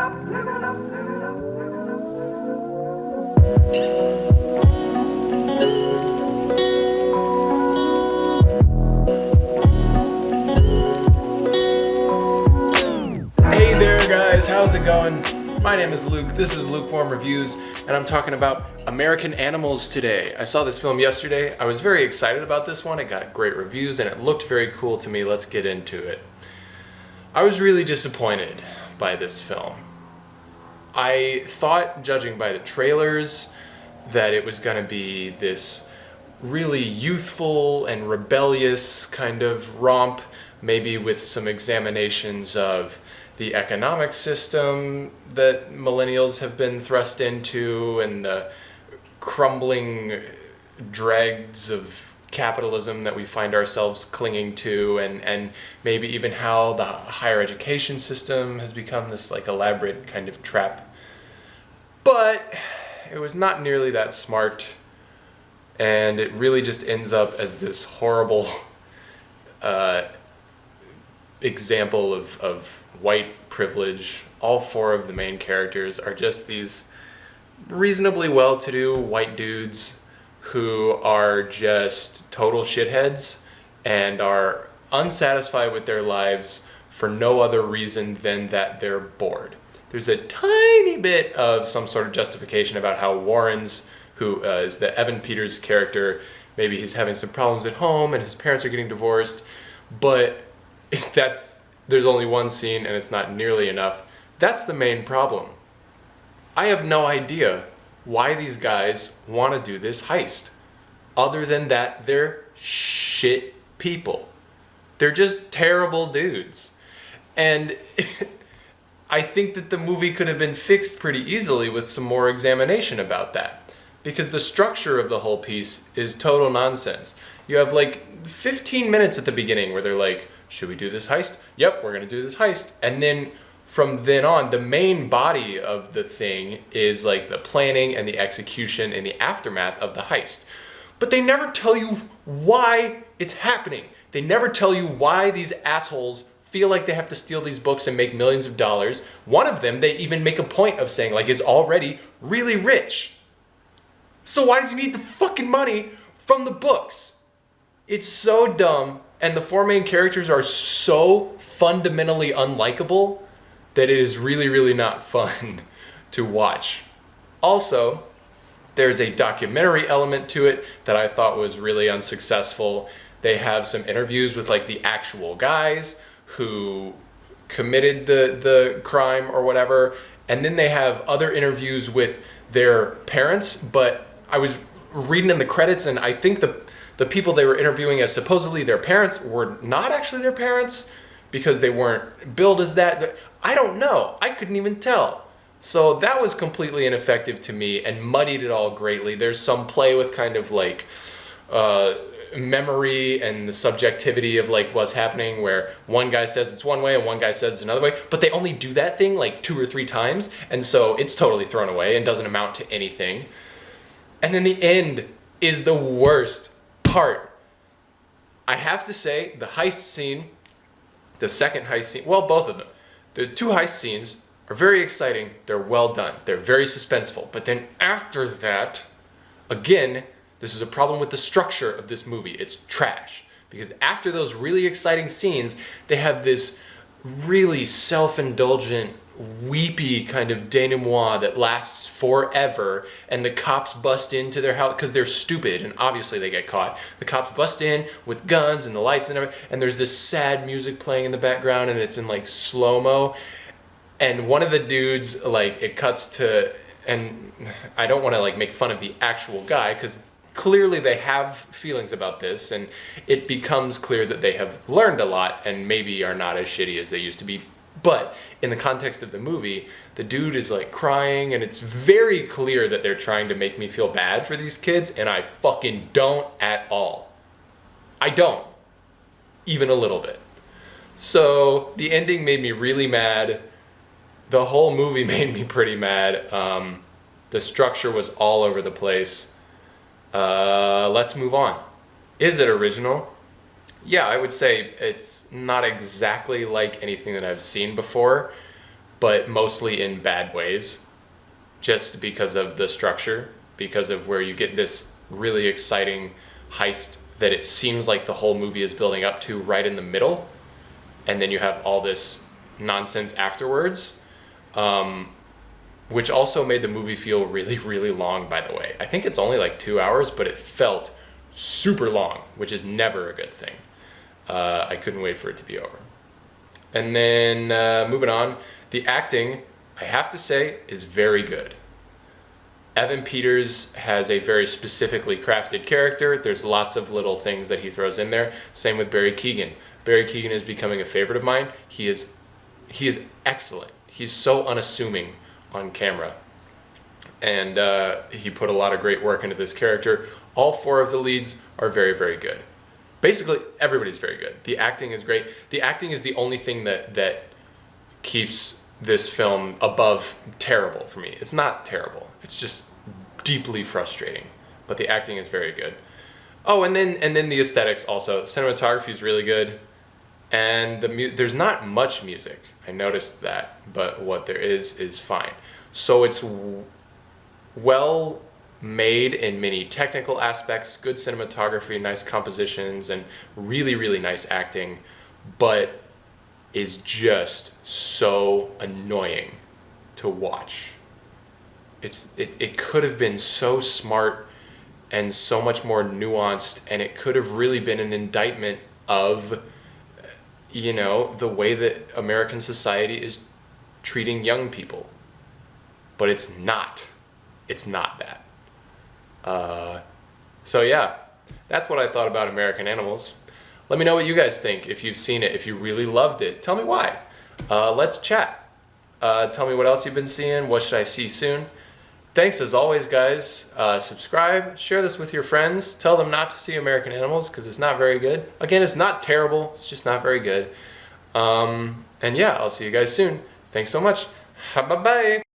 Hey there guys, how's it going? My name is Luke, this is Lukewarm Reviews, and I'm talking about American Animals today. I saw this film yesterday, I was very excited about this one, it got great reviews and it looked very cool to me. Let's get into it. I was really disappointed by this film. I thought, judging by the trailers, that it was going to be this really youthful and rebellious kind of romp, maybe with some examinations of the economic system that millennials have been thrust into and the crumbling dregs of capitalism that we find ourselves clinging to, and maybe even how the higher education system has become this like elaborate kind of trap. But it was not nearly that smart, and it really just ends up as this horrible example of white privilege. All four of the main characters are just these reasonably well-to-do white dudes who are just total shitheads and are unsatisfied with their lives for no other reason than that they're bored. There's a tiny bit of some sort of justification about how Warren's, who is the Evan Peters character, maybe he's having some problems at home and his parents are getting divorced, but there's only one scene and it's not nearly enough. That's the main problem. I have no idea why these guys want to do this heist, other than that they're shit people. They're just terrible dudes. And I think that the movie could have been fixed pretty easily with some more examination about that, because the structure of the whole piece is total nonsense. You have like 15 minutes at the beginning where they're like, should we do this heist? Yep, we're gonna do this heist. And then from then on, the main body of the thing is like the planning and the execution and the aftermath of the heist. But they never tell you why it's happening. They never tell you why these assholes feel like they have to steal these books and make millions of dollars. One of them, they even make a point of saying, like, is already really rich. So why does he need the fucking money from the books? It's so dumb, and the four main characters are so fundamentally unlikable that it is really, really not fun to watch. Also, there's a documentary element to it that I thought was really unsuccessful. They have some interviews with like the actual guys who committed the crime or whatever, and then they have other interviews with their parents, but I was reading in the credits and I think the people they were interviewing as supposedly their parents were not actually their parents because they weren't billed as that. I don't know. I couldn't even tell. So that was completely ineffective to me and muddied it all greatly. There's some play with kind of like memory and the subjectivity of like what's happening, where one guy says it's one way and one guy says it's another way, but they only do that thing like 2 or 3 times, and so it's totally thrown away and doesn't amount to anything. And then the end is the worst part. I have to say, the heist scene, the second heist scene, well, both of them, the 2 heist scenes are very exciting, they're well done, they're very suspenseful, but then after that, again, this is a problem with the structure of this movie. It's trash, because after those really exciting scenes, they have this really self-indulgent, weepy kind of denouement that lasts forever, and the cops bust into their house because they're stupid and obviously they get caught. The cops bust in with guns and the lights and everything, and there's this sad music playing in the background and it's in like slow-mo, and one of the dudes, like, it cuts to, and I don't want to like make fun of the actual guy because clearly they have feelings about this, and it becomes clear that they have learned a lot and maybe are not as shitty as they used to be. But in the context of the movie, the dude is like crying, and it's very clear that they're trying to make me feel bad for these kids, and I fucking don't at all. I don't. Even a little bit. So the ending made me really mad. The whole movie made me pretty mad. The structure was all over the place. Let's move on. Is it original? Yeah, I would say it's not exactly like anything that I've seen before. but mostly in bad ways, just because of the structure, because of where you get this really exciting heist that it seems like the whole movie is building up to right in the middle, and then you have all this nonsense afterwards, which also made the movie feel really, really long, by the way. I think it's only like 2 hours, but it felt super long, which is never a good thing. I couldn't wait for it to be over. And then moving on, the acting, I have to say, is very good. Evan Peters has a very specifically crafted character. There's lots of little things that he throws in there. Same with Barry Keoghan. Barry Keoghan is becoming a favorite of mine. He is excellent. He's so unassuming on camera. And he put a lot of great work into this character. All 4 of the leads are very, very good. Basically, everybody's very good. The acting is great. The acting is the only thing that keeps this film above terrible for me. It's not terrible. It's just deeply frustrating. But the acting is very good. Oh, and then the aesthetics also. The cinematography is really good. And there's not much music. I noticed that. But what there is fine. So it's well made in many technical aspects, good cinematography, nice compositions, and really, really nice acting, but is just so annoying to watch. It could have been so smart and so much more nuanced, and it could have really been an indictment of, you know, the way that American society is treating young people. But it's not. It's not that. So yeah, that's what I thought about American Animals. Let me know what you guys think. If you've seen it, if you really loved it, tell me why. Let's chat. Tell me what else you've been seeing. What should I see soon? Thanks as always, guys. Subscribe, share this with your friends. Tell them not to see American Animals because it's not very good. Again, it's not terrible. It's just not very good. And yeah, I'll see you guys soon. Thanks so much. Bye-bye.